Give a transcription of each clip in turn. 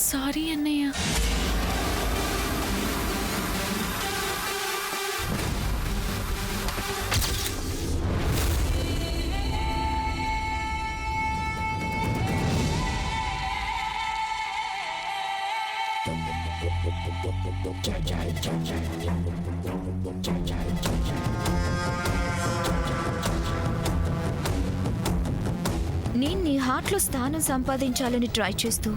Sorry అన్నయ్య. నేను నీ హార్ట్లో స్థానం సంపాదించాలని ట్రై చేస్తూ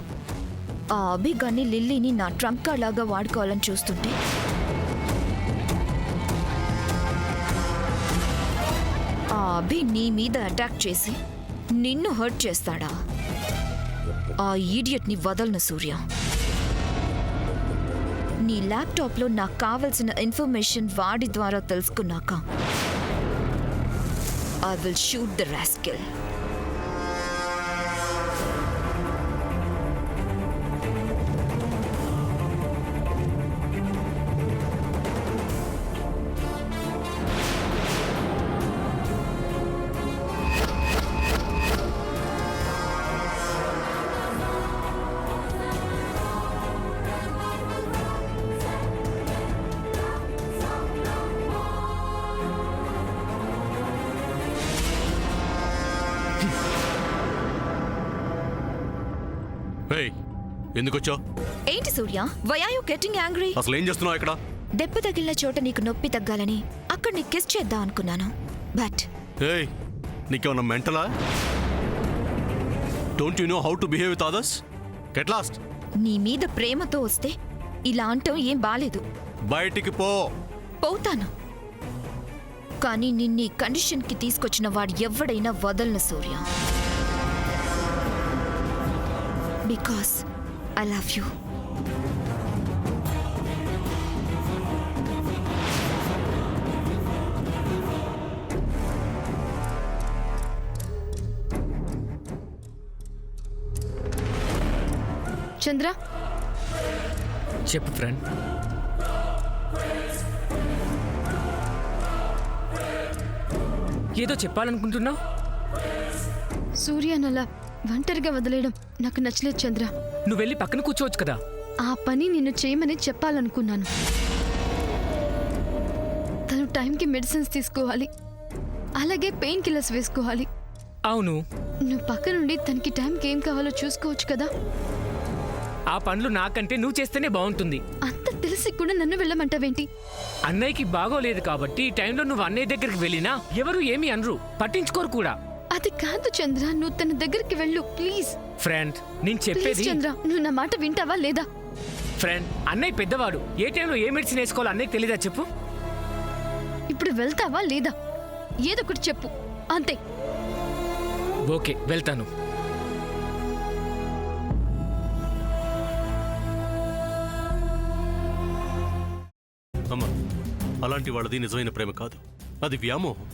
ఆ అభిగాన్ని లిల్లీని నా ట్రంప్ కార్డ్ లాగా వాడుకోవాలని చూస్తుంటే ఆ అభి నీ మీద అటాక్ చేసి నిన్ను హర్ట్ చేస్తాడా? ఆ ఈడియట్ని వదలను సూర్య. నీ ల్యాప్టాప్లో నాకు కావలసిన ఇన్ఫర్మేషన్ వాడి ద్వారా తెలుసుకున్నాక I will shoot the rascal. ఎందుకొచ్చావు? ఏంటి Surya, why are you getting angry? అసలు ఏం చేస్తున్నావు ఇక్కడ? దెబ్బ తగిలిన చోట నీకు నొప్పి తగ్గాలని అక్కడ నీ కిస్ చేద్దాం అనుకున్నాను. బట్ ఏయ్, నీకేమన్నా మెంటలా? Don't you know how to behave with others? Get lost. నీ మీద ప్రేమతో వస్తే ఇలా అంటాం ఏం బాలేదు. బయటికి పో. పోతాను, కానీ నిన్నీ కండిషన్కి తీసుకొచ్చిన వాడు ఎవడైనా వదలను Surya. Because I love you. Chandra, చెప్పు ఫ్రెండ్. ఏదో చెప్పాలనుకుంటున్నావు? సూర్యని అలా ఒంటరిగా వదిలేయడం నాకు నచ్చలేదు చంద్ర. నువ్వు వెళ్ళి పక్కన కూర్చోవచ్చు కదా. ఆ పని నిన్ను చేయమని చెప్పాలనుకున్నాను. తను టైంకి మెడిసిన్స్ తీసుకోవాలి, అలాగే పెయిన్ కిల్లర్స్ వేసుకోవాలి. అవును, నువ్వు పక్క నుండి తనకి టైంకి ఏం కావాలో చూసుకోవచ్చు కదా. ఆ పనులు నాకంటే నువ్వు చేస్తేనే బాగుంటుంది. అంత తెలిసి కూడా నన్ను వెళ్ళమంటావేంటి? అన్నయ్యకి బాగోలేదు కాబట్టి ఈ టైంలో నువ్వు అన్నయ్య దగ్గరికి వెళ్ళినా ఎవరు ఏమీ అనరు, పట్టించుకోరు కూడా. అది కాదు చంద్ర, నువ్వు తన దగ్గరికి వెళ్ళు ప్లీజ్. ఫ్రెండ్, నేను చెప్పేది. చంద్ర, నువ్వు నా మాట వింటావా లేదా? ఫ్రెండ్, అన్నయ్య పెద్దవాడు, ఏ టైంలో ఏ మెడిసిన్ వేసుకోవాలో అన్నయ్య తెలీదా చెప్పు. ఇప్పుడు వెళ్తావా లేదా? ఏదో ఒకటి చెప్పు, అంతే. ఓకే, వెళ్తాను. అమ్మా, అలాంటి వాళ్ళది నిజమైన ప్రేమ కాదు, అది వ్యామోహం.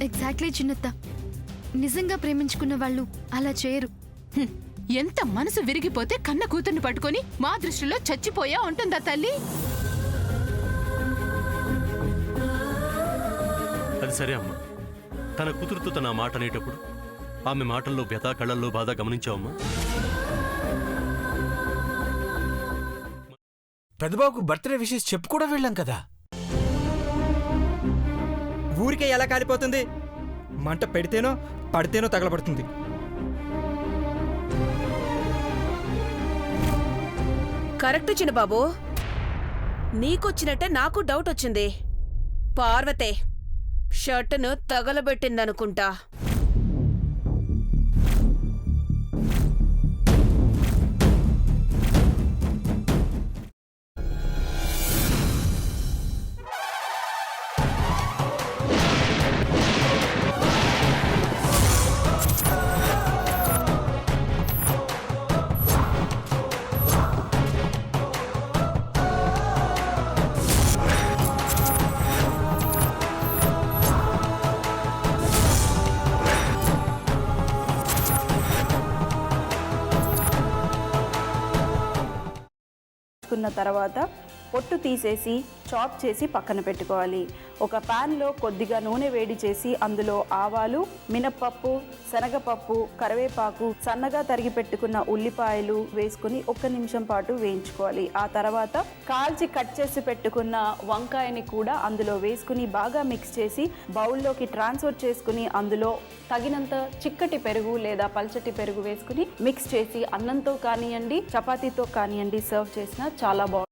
ఎగ్జాక్ట్లీ చిన్నత్త, నిజంగా ప్రేమించుకున్న వాళ్ళు అలా చేయరు. ఎంత మనసు విరిగిపోతే కన్న కూతుర్ని పట్టుకొని మా దృష్టిలో చచ్చిపోయా ఉంటుందా తల్లి? అది సరే అమ్మా, తన కూతురుతో తన మాట అనేటప్పుడు ఆమె మాటల్లో వ్యథ, కళ్ళల్లో బాధ గమనించావమ్మా? పెద్దబాబుకు బర్త్డే విషెస్ చెప్పు కూడా వెళ్ళాం కదా. ఊరికే ఎలా కాలిపోతుంది? మంట పెడితేనో పడితేనో తగలబడుతుంది. కరెక్ట్ చిన్నబాబు, నీకొచ్చినట్టే నాకు డౌట్ వచ్చింది. పార్వతే షర్టును తగలబెట్టిందనుకుంటా. తర్వాత పొట్టు తీసేసి చాప్ చేసి పక్కన పెట్టుకోవాలి. ఒక ప్యాన్లో కొద్దిగా నూనె వేడి చేసి అందులో ఆవాలు, మినప్పప్పు, శనగపప్పు, కరివేపాకు, సన్నగా తరిగి పెట్టుకున్న ఉల్లిపాయలు వేసుకుని 1 నిమిషం పాటు వేయించుకోవాలి. ఆ తర్వాత కాల్చి కట్ చేసి పెట్టుకున్న వంకాయని కూడా అందులో వేసుకుని బాగా మిక్స్ చేసి బౌల్లోకి ట్రాన్స్ఫర్ చేసుకుని అందులో తగినంత చిక్కటి పెరుగు లేదా పల్చటి పెరుగు వేసుకుని మిక్స్ చేసి అన్నంతో కానివ్వండి, చపాతీతో కానివ్వండి సర్వ్ చేసినా చాలా బాగుంటుంది.